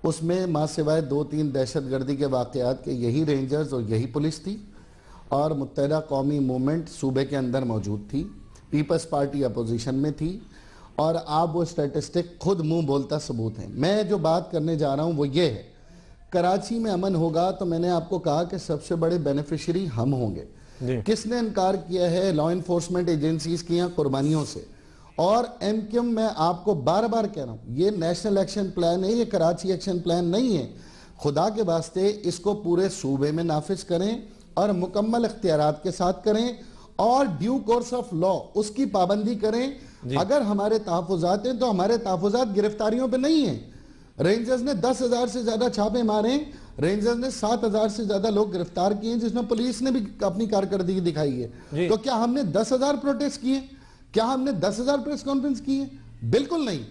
اس میں ماں سوائے 2-3 دہشت گردی کے واقعات کے یہی رینجرز اور یہی پولیس تھی، اور متحدہ قومی موومنٹ صوبے کے اندر موجود تھی، پیپلز پارٹی اپوزیشن میں تھی، اور آپ وہ اسٹیٹسٹک خود منہ بولتا ثبوت ہیں۔ میں جو بات کرنے جا رہا ہوں وہ یہ ہے، کراچی میں امن ہوگا تو میں نے آپ کو کہا کہ سب سے بڑے بینیفیشری ہم ہوں گے۔ کس نے انکار کیا ہے؟ لا انفورسمنٹ ایجنسیز کی قربانیوں سے، اور ایم کیو میں آپ کو بار بار کہہ رہا ہوں یہ نیشنل ایکشن پلان ہے، یہ کراچی ایکشن پلان نہیں ہے، خدا کے واسطے اس کو پورے صوبے میں نافذ کریں اور مکمل اختیارات کے ساتھ کریں، اور ڈیو کورس آف لا اس کی پابندی کریں۔ اگر ہمارے تحفظات ہیں تو ہمارے تحفظات گرفتاریوں پہ نہیں ہیں۔ رینجرز نے 10,000 سے زیادہ چھاپے مارے، رینجرز نے 7,000 سے زیادہ لوگ گرفتار کیے ہیں، جس میں پولیس نے بھی اپنی کارکردگی دکھائی ہے۔ تو کیا ہم نے 10,000 پروٹیسٹ کیے؟ کیا ہم نے 10,000 پریس کانفرنس کی ہے؟ بالکل نہیں۔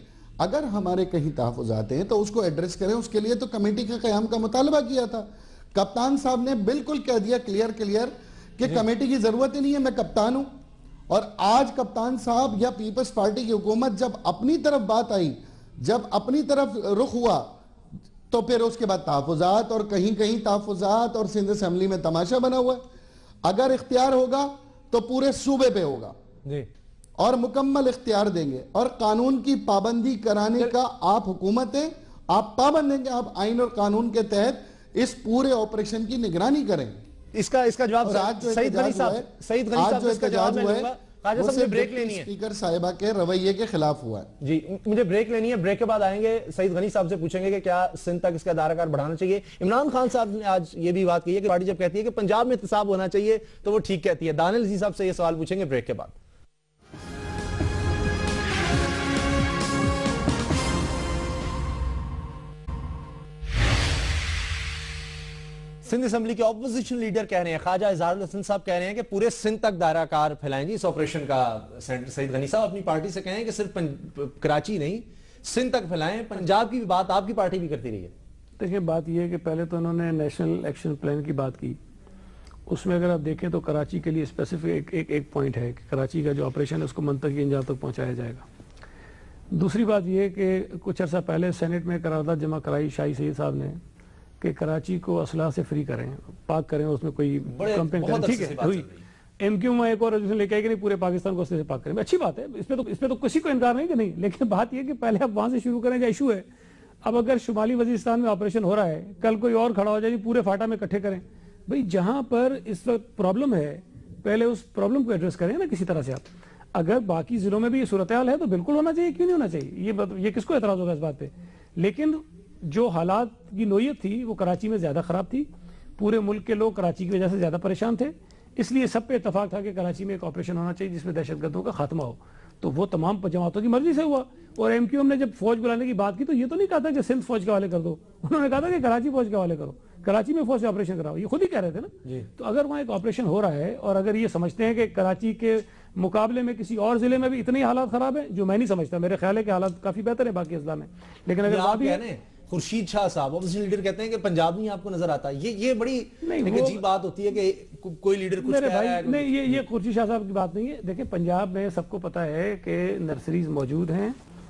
اگر ہمارے کہیں تحفظات ہیں تو اس کو ایڈریس کریں. اس کے لیے تو کمیٹی کے قیام کا مطالبہ کیا تھا. کپتان صاحب نے بالکل کہہ دیا کلیئر کہ کمیٹی کی ضرورت ہی نہیں ہے, میں کپتان ہوں. اور آج کپتان صاحب یا پیپلز پارٹی کی حکومت جب اپنی طرف بات آئی, جب اپنی طرف رخ ہوا, تو پھر اس کے بعد تحفظات, اور کہیں کہیں تحفظات اور سندھ اسمبلی میں تماشا بنا ہوا ہے. اگر اختیار ہوگا تو پورے صوبے پہ ہوگا اور مکمل اختیار دیں گے, اور قانون کی پابندی کرانے کا آپ حکومت ہیں, آپ پابند ہیں کہ آپ آئین اور قانون کے تحت اس پورے آپریشن کی نگرانی کریں. اس کا جواب سعید غنی صاحب اس کا جواب میں لوں گا. خواجہ صاحب مجھے بریک لینی ہے. اسپیکر صاحبہ کے رویے کے خلاف ہوا ہے. جی مجھے بریک لینی ہے. بریک کے بعد آئیں گے, سعید غنی صاحب سے پوچھیں گے کہ کیا سندھ تک اس کا دائرہ کار بڑھانا چاہیے. عمران خان صاحب نے آج یہ بھی بات کی ہے کہ پارٹی جب کہتی ہے کہ پنجاب میں احتساب ہونا چاہیے تو وہ ٹھیک کہتی ہے. دانیل عزیز صاحب سے یہ سوال پوچھیں گے بریک کے بعد. سندھ اسمبلی کے اپوزیشن لیڈر کہہ رہے ہیں, خواجہ اظہار الحسن صاحب کہہ رہے ہیں کہ پورے سندھ تک دائرہ کار پھیلائیں جی اس آپریشن کا. سعید غنی صاحب اپنی پارٹی سے کہیں کہ صرف کراچی نہیں سندھ تک پھیلائیں. پنجاب کی بات آپ کی پارٹی بھی کرتی رہی ہے. دیکھیں بات یہ ہے کہ پہلے تو انہوں نے نیشنل ایکشن پلان کی بات کی, اس میں اگر آپ دیکھیں تو کراچی کے لیے اسپیسیفک ایک پوائنٹ ہے کہ کراچی کا جو آپریشن ہے اس کو منطقی انجام تک پہنچایا جائے گا. دوسری بات یہ کہ کچھ عرصہ پہلے سینٹ میں قرارداد جمع کرائی شاہی سید صاحب نے کہ کراچی کو اسلحہ سے فری کریں, پاک کریں, اس میں کوئی کمپین کریں. ٹھیک ہے, ہوئی ایم کیو میں ایک اور ریزولوشن لے کے آئی کہ نہیں پورے پاکستان کو اسلحے سے پاک کریں. اچھی بات ہے, اس پہ تو کسی کو انکار نہیں کہ نہیں, لیکن بات یہ کہ پہلے آپ وہاں سے شروع کریں. جو ایشو ہے اب اگر شمالی وزیرستان میں آپریشن ہو رہا ہے, کل کوئی اور کھڑا ہو جائے پورے فاٹا میں اکٹھے کریں. بھئی جہاں پر اس وقت پرابلم ہے پہلے اس پرابلم کو ایڈریس کریں نا کسی طرح سے. آپ اگر باقی ضلعوں میں بھی یہ صورتحال ہے تو بالکل ہونا چاہیے, کیوں نہیں ہونا چاہیے, یہ کس کو اعتراض ہوگا اس بات پہ. لیکن جو حالات کی نوعیت تھی وہ کراچی میں زیادہ خراب تھی. پورے ملک کے لوگ کراچی کی وجہ سے زیادہ پریشان تھے, اس لیے سب پہ اتفاق تھا کہ کراچی میں ایک آپریشن ہونا چاہیے جس میں دہشت گردوں کا خاتمہ ہو. تو وہ تمام جماعتوں کی مرضی سے ہوا. اور ایم کیو ایم نے جب فوج بلانے کی بات کی تو یہ تو نہیں کہا تھا کہ سندھ فوج کے حوالے کر دو, انہوں نے کہا تھا کہ کراچی فوج کے حوالے کرو, کراچی میں فوج سے آپریشن کراؤ. یہ خود ہی کہہ رہے تھے نا. تو اگر وہاں ایک آپریشن ہو رہا ہے اور اگر یہ سمجھتے ہیں کہ کراچی کے مقابلے میں کسی اور ضلع میں بھی اتنے حالات خراب ہیں, جو میں نہیں سمجھتا, میرے خیال ہے کہ حالات کافی بہتر ہیں باقی اضلاع میں. لیکن اگر خورشید شاہ صاحب اپوزیشن لیڈر کہتے ہیں کہ پنجاب نہیں آپ کو نظر آتا, یہ بڑی عجیب بات ہوتی ہے کہ کوئی لیڈر کچھ کہہ رہا ہے. نہیں, یہ خورشید شاہ صاحب کی بات نہیں ہے. دیکھیں پنجاب میں سب کو پتا ہے کہ نرسریز موجود ہیں,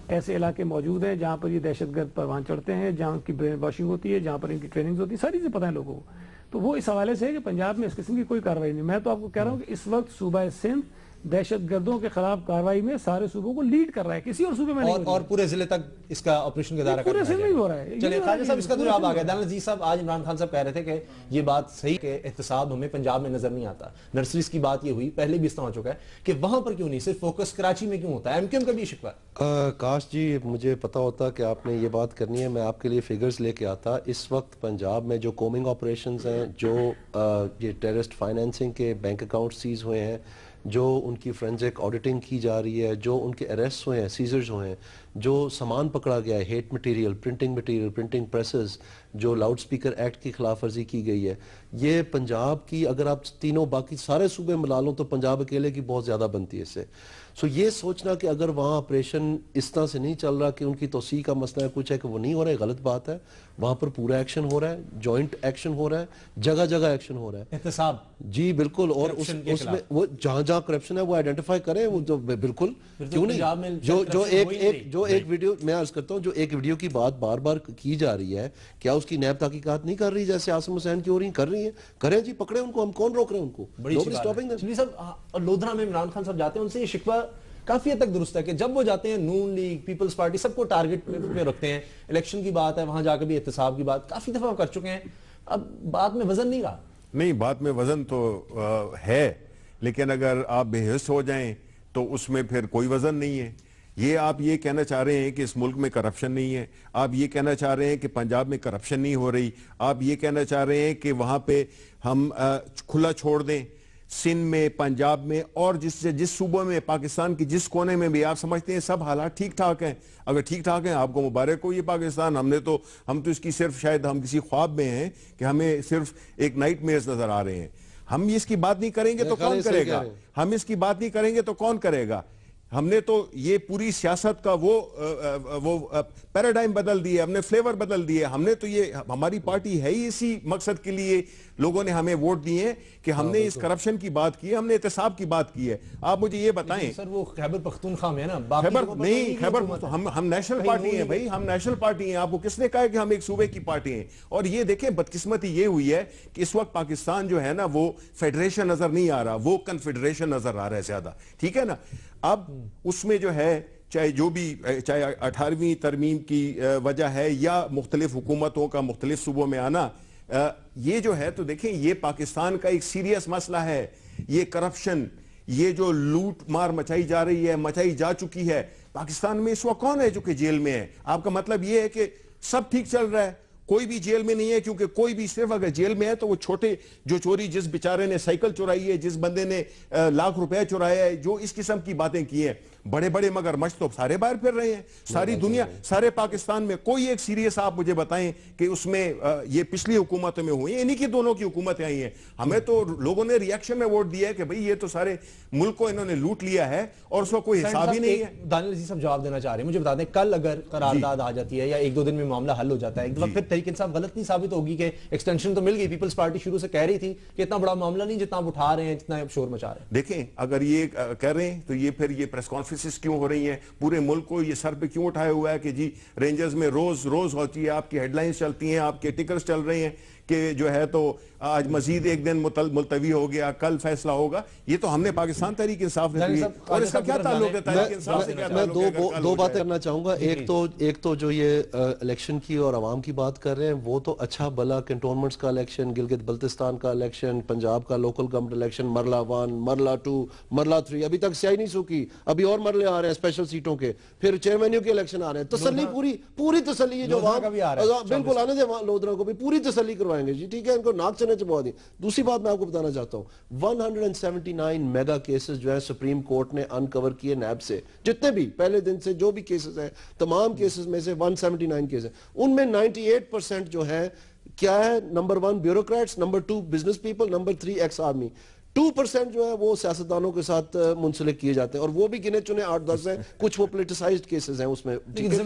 ایسے علاقے موجود ہیں جہاں پر یہ دہشت گرد پروان چڑھتے ہیں, جہاں کی برین واشنگ ہوتی ہے, جہاں پر ان کی ٹریننگز ہوتی ہے, ساری چیزیں پتہ ہیں لوگوں کو. تو وہ اس حوالے سے ہے کہ پنجاب میں اس قسم کی کوئی کارروائی نہیں. میں تو آپ کو کہہ رہا ہوں کہ اس وقت صوبہ سندھ دہشت گردوں کے خلاف کارروائی میں سارے صوبوں کو لیڈ کر رہا ہے, کسی اور صوبے میں نہیں. اور پورے ضلع تک اس کا آپریشن کا دائرہ پورے ضلع میں ہو رہا ہے. چلیے خواجہ صاحب اس کا تو جواب آ گیا. دانیل عزیز صاحب, آج عمران خان صاحب کہہ رہے تھے کہ یہ بات صحیح کہ احتساب ہمیں پنجاب میں نظر نہیں آتا. نرسریز کی بات یہ ہوئی, پہلے بھی اس طرح ہو چکا ہے کہ وہاں پر کیوں نہیں, صرف فوکس کراچی میں کیوں ہوتا ہے. ایم کیو ایم کا بھی شکوہ. کاش جی مجھے پتا ہوتا کہ آپ نے یہ بات کرنی ہے, میں آپ کے لیے فگرز لے کے آتا. اس وقت پنجاب میں جو کومنگ آپریشنز ہیں, جو یہ ٹیررسٹ فائنینسنگ کے بینک اکاؤنٹ سیز ہوئے ہیں, جو ان کی فرینزک آڈیٹنگ کی جا رہی ہے, جو ان کے اریسٹ ہوئے ہیں, سیزرز ہوئے ہیں, جو سامان پکڑا گیا ہے, ہیٹ مٹیریل, پرنٹنگ پریسز, جو لاؤڈ سپیکر ایکٹ کی خلاف ورزی کی گئی ہے, یہ پنجاب کی اگر آپ تینوں باقی سارے صوبے ملا لوں تو پنجاب اکیلے کی بہت زیادہ بنتی ہے اس سے. سو یہ سوچنا کہ اگر وہاں آپریشن اس طرح سے نہیں چل رہا کہ ان کی توسیع کا مسئلہ ہے, کچھ ہے کہ وہ نہیں ہو رہا ہے, غلط بات ہے. وہاں پر پورا ایکشن ہو رہا ہے, جوائنٹ ایکشن ہو رہا ہے, جگہ جگہ ایکشن ہو رہا ہے, احتساب. جی بالکل. اور اس میں وہ جہاں جہاں کرپشن ہے وہ آئیڈینٹیفائی کریں, وہ جو بالکل کیوں نہیں. جو ایک ویڈیو میں عرض کرتا ہوں, جو ایک ویڈیو کی بات بار بار کی جا رہی ہے, کیا اس کی نیب تحقیقات نہیں کر رہی جیسے عاصم حسین کی ہو رہی ہیں, کر رہی ہیں, کریں جی, پکڑیں ان کو, ہم کون روک رہے ہیں ان کو. لودھرا میں عمران خان صاحب جاتے ہیں, ان سے یہ شکوہ کافی حد تک درست ہے کہ جب وہ جاتے ہیں نون لیگ, پیپلز پارٹی, سب کو ٹارگٹ پہ رکھتے ہیں. الیکشن کی بات ہے, وہاں جا کے بھی احتساب کی بات کافی دفعہ کر چکے ہیں. اب بات میں وزن نہیں رہا. نہیں, بات میں وزن تو ہے, لیکن اگر آپ بے حس ہو جائیں تو اس میں پھر کوئی وزن نہیں ہے. یہ آپ یہ کہنا چاہ رہے ہیں کہ اس ملک میں کرپشن نہیں ہے, آپ یہ کہنا چاہ رہے ہیں کہ پنجاب میں کرپشن نہیں ہو رہی, آپ یہ کہنا چاہ رہے ہیں کہ وہاں پہ ہم کھلا چھوڑ دیں. سندھ میں, پنجاب میں اور جس صوبوں میں, پاکستان کی جس کونے میں بھی آپ سمجھتے ہیں سب حالات ٹھیک ٹھاک ہیں. اگر ٹھیک ٹھاک ہیں, آپ کو مبارک ہو یہ پاکستان. ہم تو اس کی صرف شاید ہم کسی خواب میں ہیں کہ ہمیں صرف ایک نائٹ میئرز نظر آ رہے ہیں. ہم اس کی بات نہیں کریں گے تو کون کرے گا, ہم اس کی بات نہیں کریں گے تو کون کرے گا. ہم نے تو یہ پوری سیاست کا وہ پیراڈائم بدل دیے, ہم نے فلیور بدل دیے. ہم نے تو یہ, ہماری پارٹی ہے ہی اسی مقصد کے لیے لوگوں نے ہمیں ووٹ دیے ہیں کہ ہم نے اس کرپشن کی بات کی ہے, ہم نے احتساب کی بات کی ہے. آپ مجھے یہ بتائیں سر وہ خیبر پختونخوا میں ہے نا, خیبر ہم نیشنل پارٹی ہیں بھائی, ہم نیشنل پارٹی ہیں. آپ کو کس نے کہا کہ ہم ایک صوبے کی پارٹی ہیں؟ اور یہ دیکھیں بدقسمتی یہ ہوئی ہے کہ اس وقت پاکستان جو ہے نا وہ فیڈریشن نظر نہیں آ رہا, وہ کنفیڈریشن نظر آ رہا ہے زیادہ, ٹھیک ہے نا. اب اس میں جو ہے چاہے جو بھی, چاہے 18ویں ترمیم کی وجہ ہے یا مختلف حکومتوں کا مختلف صوبوں میں آنا, یہ جو ہے تو دیکھیں یہ پاکستان کا ایک سیریس مسئلہ ہے. یہ کرپشن, یہ جو لوٹ مار مچائی جا رہی ہے, مچائی جا چکی ہے پاکستان میں. اس وقت کون ہے جو کہ جیل میں ہے؟ آپ کا مطلب یہ ہے کہ سب ٹھیک چل رہا ہے, کوئی بھی جیل میں نہیں ہے؟ کیونکہ کوئی بھی صرف اگر جیل میں ہے تو وہ چھوٹے جو چوری, جس بیچارے نے سائیکل چورائی ہے, جس بندے نے لاکھ روپے چورایا ہے, جو اس قسم کی باتیں کی ہیں, بڑے بڑے مگر مچھ تو سارے باہر پھر رہے ہیں. ساری دنیا, سارے پاکستان میں کوئی ایک سیریس آپ مجھے بتائیں کہ اس میں یہ پچھلی حکومتوں میں ہوئی ہیں, انہی کی دونوں کی حکومتیں آئی ہیں. ہمیں تو لوگوں نے ریاکشن میں ووٹ دیا ہے کہ بھئی یہ تو سارے ملک کو انہوں نے لوٹ لیا ہے اور اس کو کوئی حساب ہی نہیں ہے. دانیال عزیز صاحب جواب دینا چاہ رہے ہیں, مجھے بتا دیں کل اگر قرارداد آ جاتی ہے یا 1-2 دن میں معاملہ حل ہو جاتا ہے, ایک دفعہ پھر تحریک انصاف غلط نہیں ثابت ہوگی کہ ایکسٹینشن تو مل گئی, پیپلز پارٹی شروع سے کہہ رہی تھی کہ اتنا بڑا معاملہ نہیں جتنا آپ اٹھا رہے ہیں, جتنا شور مچا رہے ہیں. دیکھیں اگر یہ کہہ رہے ہیں تو یہ پھر یہ پریس کانفرنسز کیوں ہو رہی ہیں, پورے ملک کو یہ سر پہ کیوں اٹھایا ہوا ہے کہ جی رینجرز میں روز ہوتی ہے, آپ کی ہیڈ لائنز چلتی ہیں, آپ کے ٹکرز چل رہے ہیں کہ جو ہے تو آج مزید ایک دن ملتوی ہو گیا, کل فیصلہ ہوگا. یہ تو ہم نے پاکستان تحریک انصاف نے کی, اور اس کا کیا تعلق ہے تحریک انصاف سے؟ میں دو باتیں کرنا چاہوں گا. ایک تو جو یہ الیکشن کی اور عوام کی بات کر رہے ہیں وہ تو اچھا بھلا کنٹونمنٹس کا الیکشن, گلگت بلتستان کا الیکشن, پنجاب کا لوکل گورنمنٹ الیکشن, مرلہ 1, مرلہ 2, مرلہ 3, ابھی تک سیاہی نہیں سوکی, ابھی اور مرلے آ رہے ہیں اسپیشل سیٹوں کے, پھر چیئرمینوں کے الیکشن آ رہے ہیں. تسلی پوری تسلی ہے جو بالکل آنے دے, لودھرا کو بھی پوری تسلی کروائیں گے جی, ٹھیک ہے, ان کو ناک چنے چبوا دیں. دوسری بات میں آپ کو بتانا چاہتا ہوں, 179 میگا کیسز جو ہیں سپریم کورٹ نے انکور کیے نیب سے, جتنے بھی پہلے دن سے جو بھی کیسز ہیں, تمام کیسز میں سے 179 کیسز, ان میں 98% جو ہے کیا ہے, number 1 bureaucrats, number 2 business people, number 3 x army. 2% جو ہے وہ سیاستدانوں کے ساتھ منسلک کیے جاتے ہیں, اور وہ بھی گنے چنے 8-10 ہیں, کچھ وہ پولیٹیسائزڈ کیسز ہیں اس میں. ایک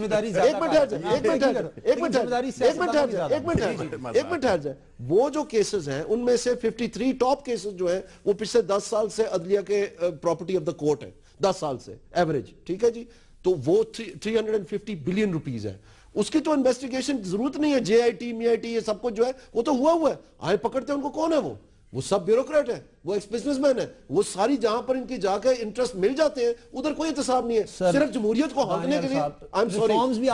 منٹ ٹھہر جائے, وہ جو کیسز ہیں ان میں سے 53 ٹاپ کیسز جو ہیں وہ پچھلے 10 سال سے عدلیہ کے پراپرٹی آف دا کورٹ ہے, 10 سال سے ایوریج, ٹھیک ہے جی. تو وہ 350 بلین روپیز ہے. اس کی تو انویسٹیگیشن ضرورت نہیں ہے, جے I T, me I T, یہ سب کچھ جو ہے وہ تو ہوا ہے. آئے پکڑتے ہیں ان کو, کون ہے وہ سب بیوروکریٹ ہے, وہ ایکس بزنس مین ہے, وہ ساری جہاں پر ان کی جا کے انٹرسٹ مل جاتے ہیں ادھر کوئی احتساب نہیں ہے. صرف جمہوریت کو ہانکنے کے لیے,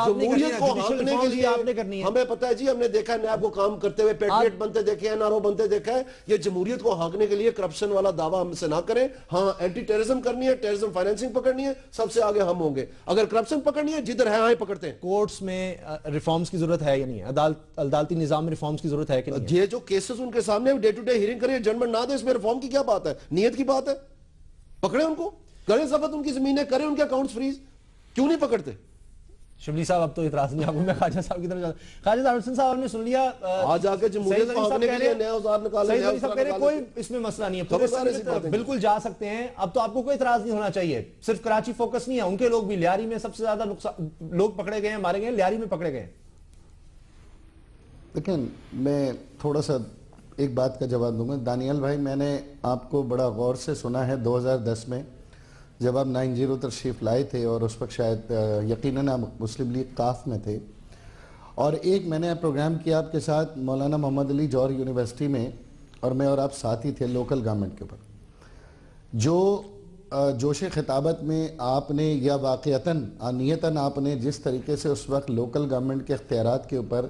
جمہوریت کو ہانکنے کے لیے ہمیں پتہ ہے جی, ہم نے دیکھا ہے نیب کو کام کرتے ہوئے, پیٹریٹ بنتے دیکھے ہیں, NRO بنتے دیکھا ہے. یہ جمہوریت کو ہانکنے کے لیے کرپشن والا دعویٰ ہم سے نہ کریں. ہاں اینٹی ٹیررزم کرنی ہے, ٹیررزم فائنینسنگ پکڑنی ہے, سب سے آگے ہم ہوں گے. اگر کرپشن پکڑنی ہے جدھر ہے آئے پکڑتے ہیں. کورٹس میں ریفارمز کی ضرورت ہے یا نہیں ہے, عدالتی نظام میں ریفارمز کی ضرورت ہے کہ نہیں؟ یہ جو کیسز ان کے سامنے ڈے ٹو ڈے ہیئرنگ کریے, ججمنٹ نہ دے, اس میں ریفارم کی کیا بات ہے؟ نیت کی بات ہے. پکڑے ان کو, کریں ضبط ان کی زمینیں, کریں ان کے اکاؤنٹس فریز. کیوں نہیں پکڑتے؟ شبلی صاحب اب تو اعتراض نہیں, آپ میں خواجہ صاحب کی طرف جاتا ہوں. خواجہ صاحب حسن صاحب نے سن لیا, آج آ کے جمہوریت کو ہانکنے کے لیے نیا اوزار نکالے, کوئی اس میں مسئلہ نہیں ہے, بالکل جا سکتے ہیں. اب تو آپ کو کوئی اعتراض نہیں ہونا چاہیے. صرف کراچی فوکس نہیں ہے, ان کے لوگ بھی لیاری میں سب سے زیادہ لوگ پکڑے گئے ہیں, مارے گئے ہیں, لیاری میں پکڑے گئے ہیں. لیکن میں تھوڑا سا ایک بات کا جواب دوں گا. دانیال بھائی, میں نے آپ کو بڑا غور سے سنا ہے 2010 میں جب آپ 90 تشریف لائے تھے, اور اس وقت شاید یقیناً آپ مسلم لیگ قاف میں تھے, اور ایک میں نے پروگرام کیا آپ کے ساتھ مولانا محمد علی جوہر یونیورسٹی میں, اور میں اور آپ ساتھ ہی تھے لوکل گورنمنٹ کے اوپر. جو جوش خطابت میں آپ نے, یا واقعتاً نیتاً آپ نے جس طریقے سے اس وقت لوکل گورنمنٹ کے اختیارات کے اوپر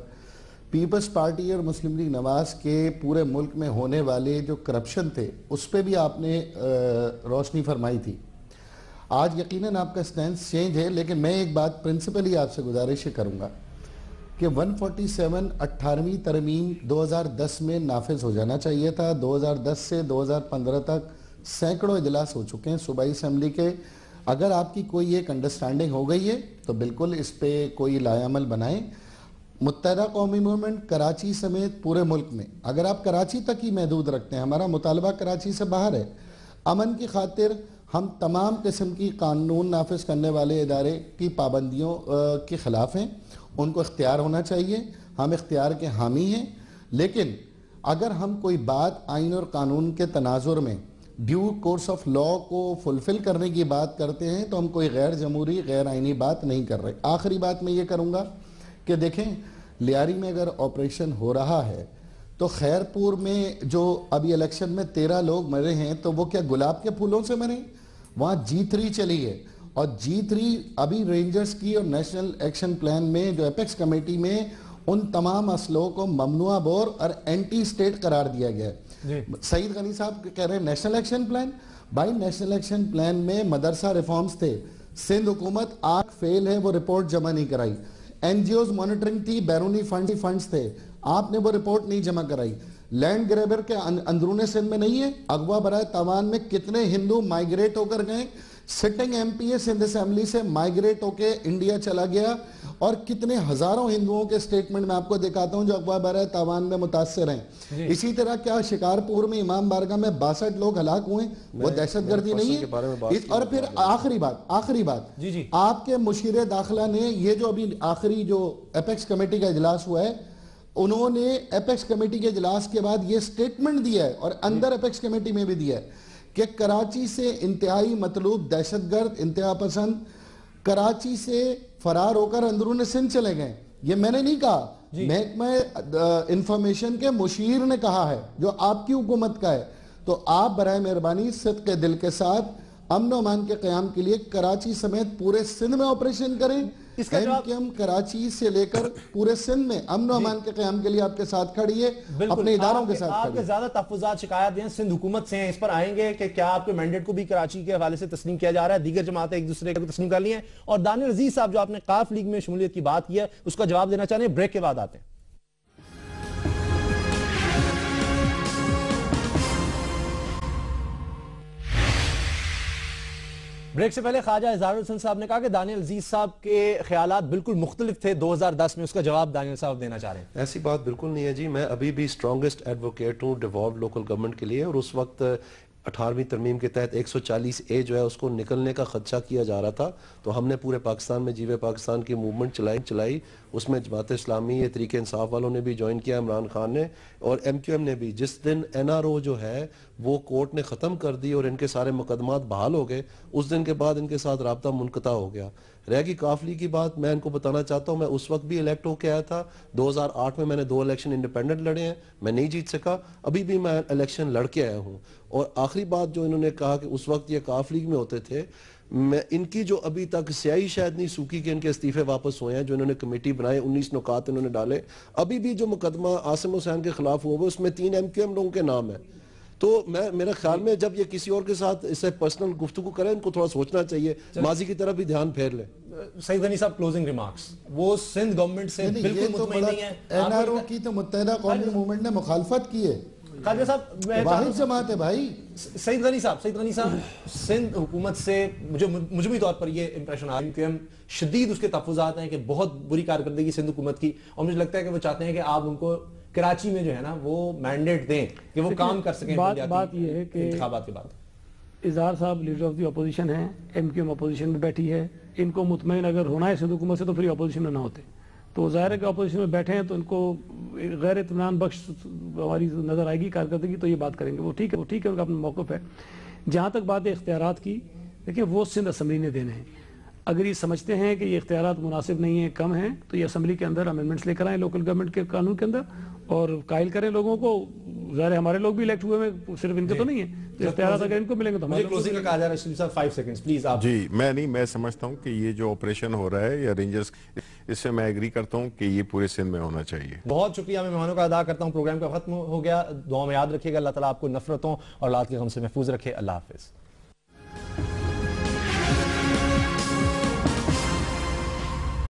پیپلز پارٹی اور مسلم لیگ نواز کے پورے ملک میں ہونے والے جو کرپشن تھے اس پہ بھی آپ نے روشنی فرمائی تھی. آج یقیناً آپ کا سٹینس چینج ہے, لیکن میں ایک بات پرنسپلی آپ سے گزارش کروں گا کہ 147 18ویں ترمیم 2010 میں نافذ ہو جانا چاہیے تھا. 2010 سے 2015 تک سینکڑوں اجلاس ہو چکے ہیں صوبائی اسمبلی کے. اگر آپ کی کوئی ایک انڈرسٹینڈنگ ہو گئی ہے تو بالکل اس پہ کوئی لائے عمل بنائیں. متحدہ قومی موومنٹ کراچی سمیت پورے ملک میں, اگر آپ کراچی تک ہی محدود رکھتے ہیں, ہمارا مطالبہ کراچی سے باہر ہے, امن کی خاطر ہم تمام قسم کی قانون نافذ کرنے والے ادارے کی پابندیوں کے خلاف ہیں. ان کو اختیار ہونا چاہیے, ہم اختیار کے حامی ہیں, لیکن اگر ہم کوئی بات آئین اور قانون کے تناظر میں ڈیو کورس آف لا کو فلفل کرنے کی بات کرتے ہیں تو ہم کوئی غیر جمہوری غیر آئینی بات نہیں کر رہے. آخری بات میں یہ کروں گا کہ دیکھیں, لیاری میں اگر آپریشن ہو رہا ہے تو خیرپور میں جو ابھی الیکشن میں 13 لوگ مرے ہیں تو وہ کیا گلاب کے پھولوں سے مرے؟ وہاں G3 چلی ہے, اور G3 ابھی رینجرز کی اور نیشنل ایکشن پلان میں جو ایپیکس کمیٹی میں ان تمام اسلحوں کو ممنوع بور اور اینٹی سٹیٹ قرار دیا گیا ہے. سعید غنی صاحب کہہ رہے ہیں نیشنل ایکشن پلان. بھائی نیشنل ایکشن پلان میں مدرسہ ریفارمز تھے, سندھ حکومت آگ فیل ہے, وہ رپورٹ جمع نہیں کرائی. این جی اوز مانیٹرنگ تھی, بیرونی فنڈز تھے, آپ نے وہ رپورٹ نہیں جمع کرائی. لینڈ گریبر کے اندرون سندھ میں نہیں ہے, اغوا برائے تاوان میں کتنے ہندو مائیگریٹ ہو کر گئے, sitting M P Sindh assembly سے مائیگریٹ ہو کے انڈیا چلا گیا, اور کتنے ہزاروں ہندوؤں کے سٹیٹمنٹ میں آپ کو دکھاتا ہوں جو اغوا برائے تاوان میں متاثر ہیں. اسی طرح کیا شکارپور میں امام بارگاہ میں 62 لوگ ہلاک ہوئے, وہ دہشت گردی نہیں ہے؟ اور پھر آخری بات آپ کے مشیر داخلہ نے یہ جو ابھی آخری جو ایپیکس کمیٹی کا اجلاس ہوا ہے, انہوں نے ایپیکس کمیٹی کے اجلاس کے بعد یہ سٹیٹمنٹ دیا ہے, اور اندر ایپیکس کمیٹی میں بھی دیا ہے, کہ کراچی سے انتہائی مطلوب دہشت گرد انتہا پسند کراچی سے فرار ہو کر اندرون سندھ چلے گئے. یہ میں نے نہیں کہا, محکمہ انفارمیشن کے مشیر نے کہا ہے, جو آپ کی حکومت کا ہے. تو آپ برائے مہربانی صدق دل کے ساتھ امن و امان کے قیام کے لیے کراچی سمیت پورے سندھ میں آپریشن کریں. ہم کراچی سے لے کر پورے سندھ میں امن و امان کے قیام کے لیے آپ کے ساتھ کھڑی ہے, اپنے اداروں کے ساتھ کھڑی ہے. آپ کے زیادہ تحفظات شکایات ہیں سندھ حکومت سے ہیں, اس پر آئیں گے کہ کیا آپ کے مینڈیٹ کو بھی کراچی کے حوالے سے تسلیم کیا جا رہا ہے, دیگر جماعتیں ایک دوسرے کو تسلیم کر لی ہیں. اور دانیال عزیز صاحب جو آپ نے قاف لیگ میں شمولیت کی بات کی ہے اس کا جواب دینا چاہیں, بریک کے بعد آتے ہیں. بریک سے پہلے خواجہ اظہار الحسن صاحب نے کہا کہ دانیال عزیز صاحب کے خیالات بالکل مختلف تھے 2010 میں, اس کا جواب دانیال صاحب دینا چاہ رہے ہیں. ایسی بات بالکل نہیں ہے جی, میں ابھی بھی اسٹرانگسٹ ایڈوکیٹ ہوں ڈیوالوڈ لوکل گورنمنٹ کے لیے, اور اس وقت 18ویں ترمیم کے تحت 140A جو ہے اس کو نکلنے کا خدشہ کیا جا رہا تھا, تو ہم نے پورے پاکستان میں جیوے پاکستان کی موومنٹ چلائی. اس میں جماعت اسلامی تحریک انصاف والوں نے بھی جوائن کیا, عمران خان نے, اور MQM نے بھی. جس دن NRO جو ہے وہ کورٹ نے ختم کر دی اور ان کے سارے مقدمات بحال ہو گئے, اس دن کے بعد ان کے ساتھ رابطہ منقطع ہو گیا. رہ گی کافلی کی بات, میں ان کو بتانا چاہتا ہوں میں اس وقت بھی الیکٹ ہو کے آیا تھا. 2008 میں نے 2 الیکشن انڈیپینڈنٹ لڑے ہیں, میں نہیں جیت سکا, ابھی بھی میں الیکشن لڑ کے آیا ہوں. اور آخری بات جو انہوں نے کہا کہ اس وقت یہ کاف لیگ میں ہوتے تھے, میں ان کی جو ابھی تک سیاہی شاید نہیں سوکی کہ ان کے استعفے واپس ہوئے ہیں, جو انہوں نے کمیٹی بنائے 19 نکات انہوں نے ڈالے. ابھی بھی جو مقدمہ عاصم حسین کے خلاف ہوا اس میں 3 MQM لوگوں کے نام ہیں. تو میرے خیال میں جب یہ کسی اور کے ساتھ اسے پرسنل گفتگو کریں, ان کو تھوڑا سوچنا چاہیے, ماضی کی طرف بھی دھیان پھیر لیں. سعید غنی صاحب کلوزنگ ریمارکس, وہ سندھ گورنمنٹ سے بالکل مطمئن نہیں ہے. NRO کی تو متحدہ قومی موومنٹ نے مخالفت کی ہے, خواجہ صاحب واحد جماعت ہے بھائی. سعید غنی صاحب سندھ حکومت سے مجموعی طور پر یہ امپریشن آ رہا ہے کہ ہم شدید اس کے تحفظات ہیں کہ بہت بری کارکردگی سندھ حکومت کی, اور مجھے لگتا ہے کہ وہ چاہتے ہیں کہ آپ ان کو کراچی میں جو ہے نا وہ مینڈیٹ دیں کہ وہ کام کر سکیں. بات یہ ہے کہ انتخابات کے بعد اظہار صاحب لیڈر آف دی اپوزیشن ہیں, MQM اپوزیشن میں بیٹھی ہے, ان کو مطمئن اگر ہونا ہے سندھ حکومت سے تو پھر اپوزیشن میں نہ ہوتے. تو ظاہر ہے کہ اپوزیشن میں بیٹھے ہیں تو ان کو غیر اطمینان بخش ہماری نظر آئے گی کارکردگی, تو یہ بات کریں گے. وہ ٹھیک ہے, ان کا اپنا موقف ہے. جہاں تک بات ہے اختیارات کی, دیکھیں وہ سندھ اسمبلی نے دینے ہیں. اگر یہ سمجھتے ہیں کہ یہ اختیارات مناسب نہیں ہیں, کم ہیں, تو یہ اسمبلی کے اندر امینڈمنٹس لے کر آئیں لوکل گورنمنٹ کے قانون کے اندر, اور قائل کریں لوگوں کو. ظاہر ہے ہمارے لوگ بھی الیکٹ ہوئے ہیں, صرف ان کے تو نہیں ہیں. اختیارات اگر ان کو ملیں گے تو ہمارے کلوزنگ کا کہا جا رہا ہے. 5 سیکنڈز پلیز آپ. جی میں سمجھتا ہوں کہ یہ جو آپریشن ہو رہا ہے یا رینجرز, اس سے میں ایگری کرتا ہوں کہ یہ پورے سندھ میں ہونا چاہیے. بہت شکریہ, میں مہمانوں کا ادا کرتا ہوں. پروگرام کا ختم ہو گیا, دعا میں یاد رکھیے گا, اللہ تعالیٰ آپ کو نفرتوں اور اولاد کے غم سے محفوظ رکھے. اللہ حافظ.